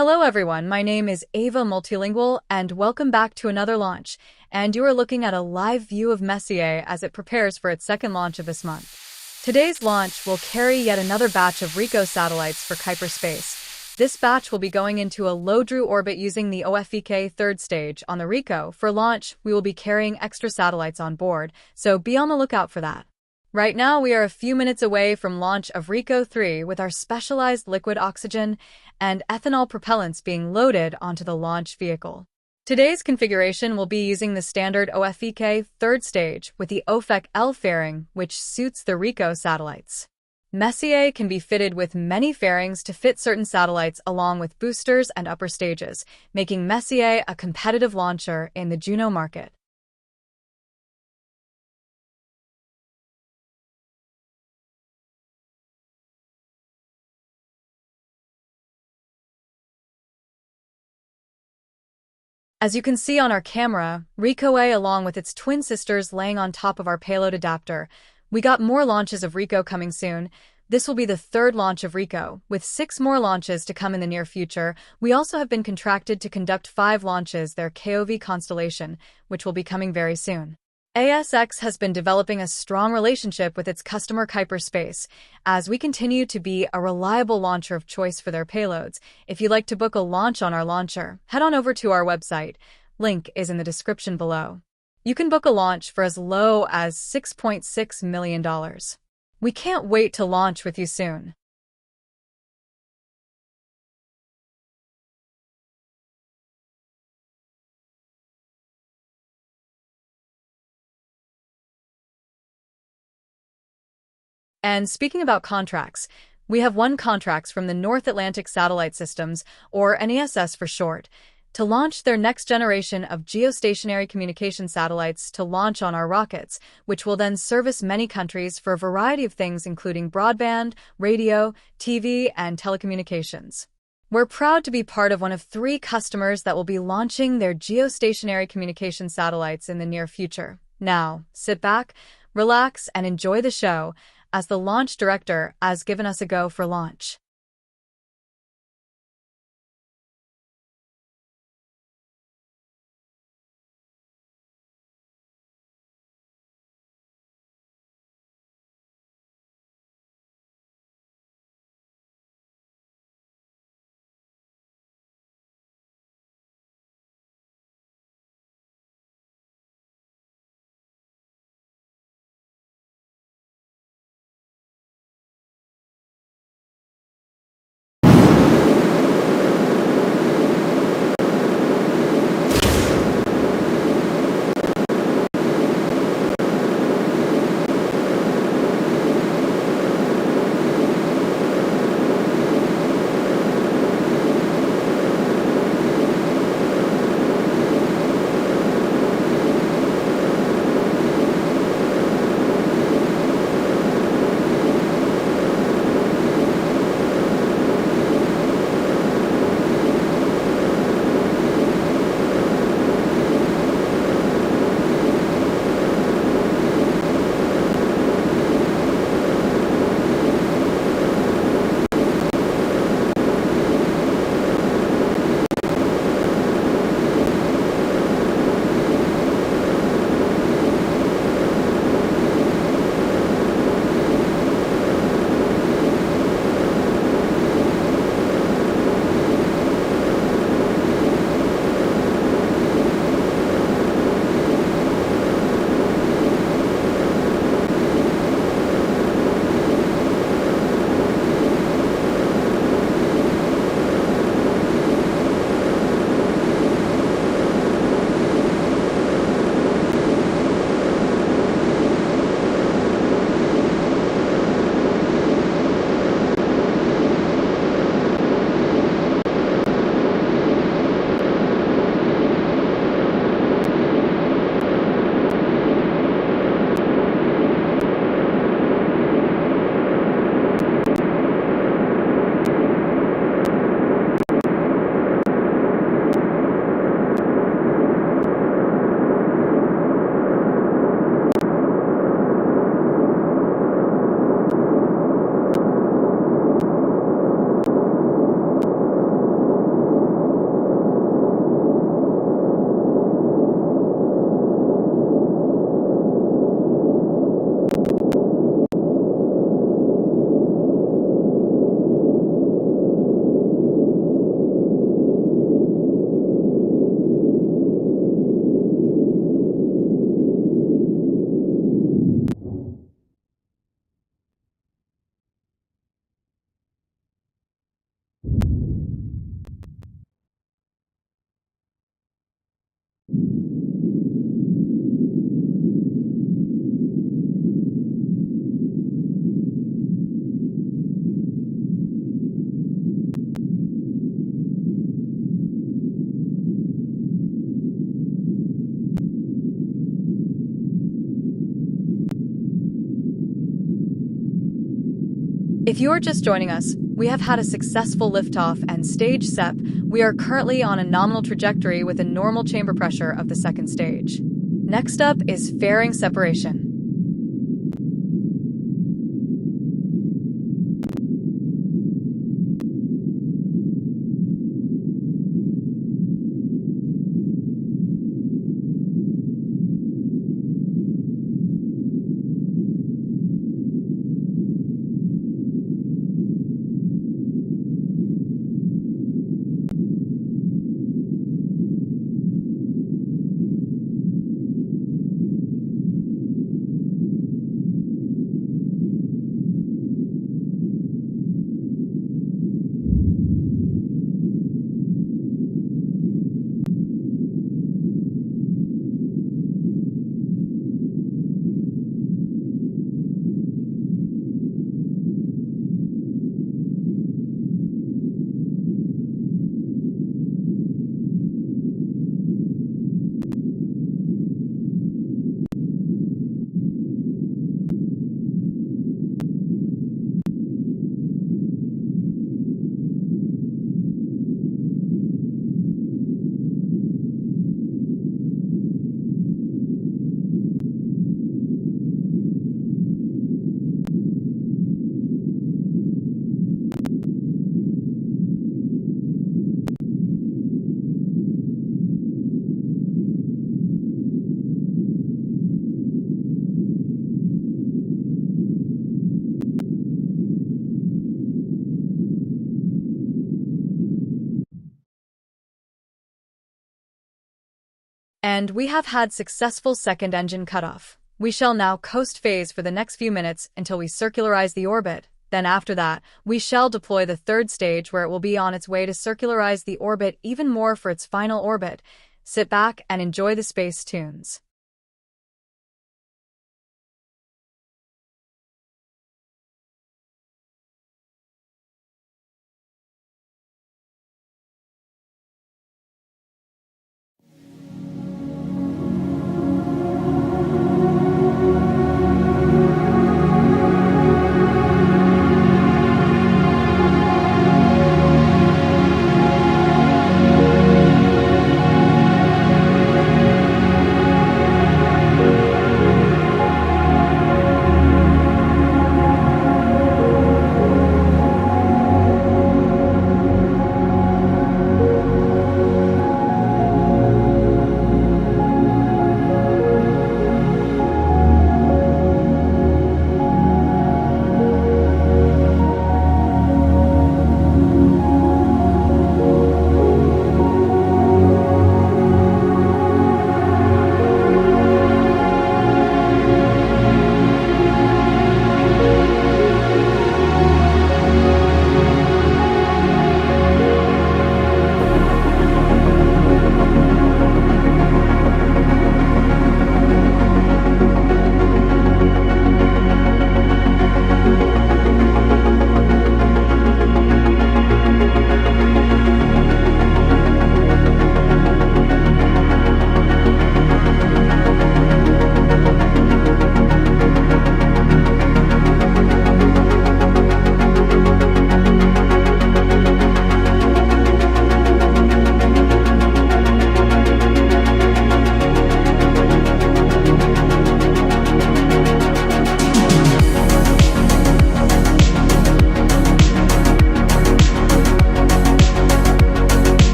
Hello everyone, my name is Ava Multilingual and welcome back to another launch. And you are looking at a live view of Messier as it prepares for its second launch of this month. Today's launch will carry yet another batch of RECO satellites for Kuiper Space. This batch will be going into a Low-Droo Orbit using the OFEK third stage. On the RECO, for launch, we will be carrying extra satellites on board, so be on the lookout for that. Right now, we are a few minutes away from launch of RECO 3 with our specialized liquid oxygen and ethanol propellants being loaded onto the launch vehicle. Today's configuration will be using the standard OFEK third stage with the OFEK L fairing, which suits the RECO satellites. Messier can be fitted with many fairings to fit certain satellites along with boosters and upper stages, making Messier a competitive launcher in the Juno market. As you can see on our camera, RECO A along with its twin sisters laying on top of our payload adapter. We got more launches of RECO coming soon. This will be the third launch of RECO, with 6 more launches to come in the near future. We also have been contracted to conduct 5 launches, their KOV constellation, which will be coming very soon. ASX has been developing a strong relationship with its customer Kuiper Space, as we continue to be a reliable launcher of choice for their payloads. If you'd like to book a launch on our launcher, head on over to our website. Link is in the description below. You can book a launch for as low as $6.6 million. We can't wait to launch with you soon. And speaking about contracts, we have won contracts from the North Atlantic Satellite Systems, or NESS for short, to launch their next generation of geostationary communication satellites to launch on our rockets, which will then service many countries for a variety of things including broadband, radio, TV, and telecommunications. We're proud to be part of one of 3 customers that will be launching their geostationary communication satellites in the near future. Now, sit back, relax, and enjoy the show, as the launch director has given us a go for launch. If you are just joining us, we have had a successful liftoff and stage SEP. We are currently on a nominal trajectory with a normal chamber pressure of the second stage. Next up is fairing separation. And we have had successful second engine cutoff. We shall now coast phase for the next few minutes until we circularize the orbit. Then after that, we shall deploy the third stage where it will be on its way to circularize the orbit even more for its final orbit. Sit back and enjoy the space tunes.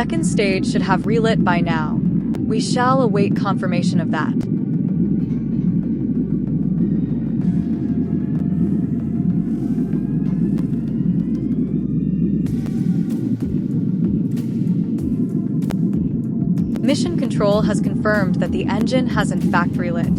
second stage should have relit by now. We shall await confirmation of that. Mission Control has confirmed that the engine has in fact relit.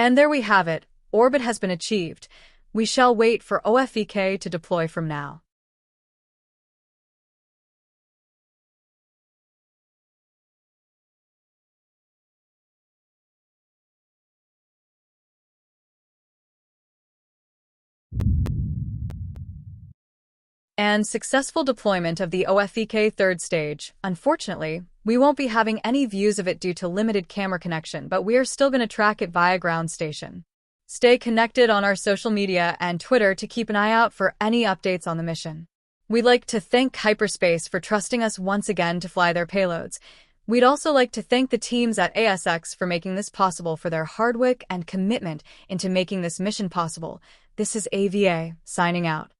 And there we have it. Orbit has been achieved. We shall wait for OFEK to deploy from now. And successful deployment of the OFEK third stage. Unfortunately, we won't be having any views of it due to limited camera connection, but we are still going to track it via ground station. Stay connected on our social media and Twitter to keep an eye out for any updates on the mission. We'd like to thank Kuiper Space for trusting us once again to fly their payloads. We'd also like to thank the teams at ASX for making this possible, for their hard work and commitment into making this mission possible. This is AVA, signing out.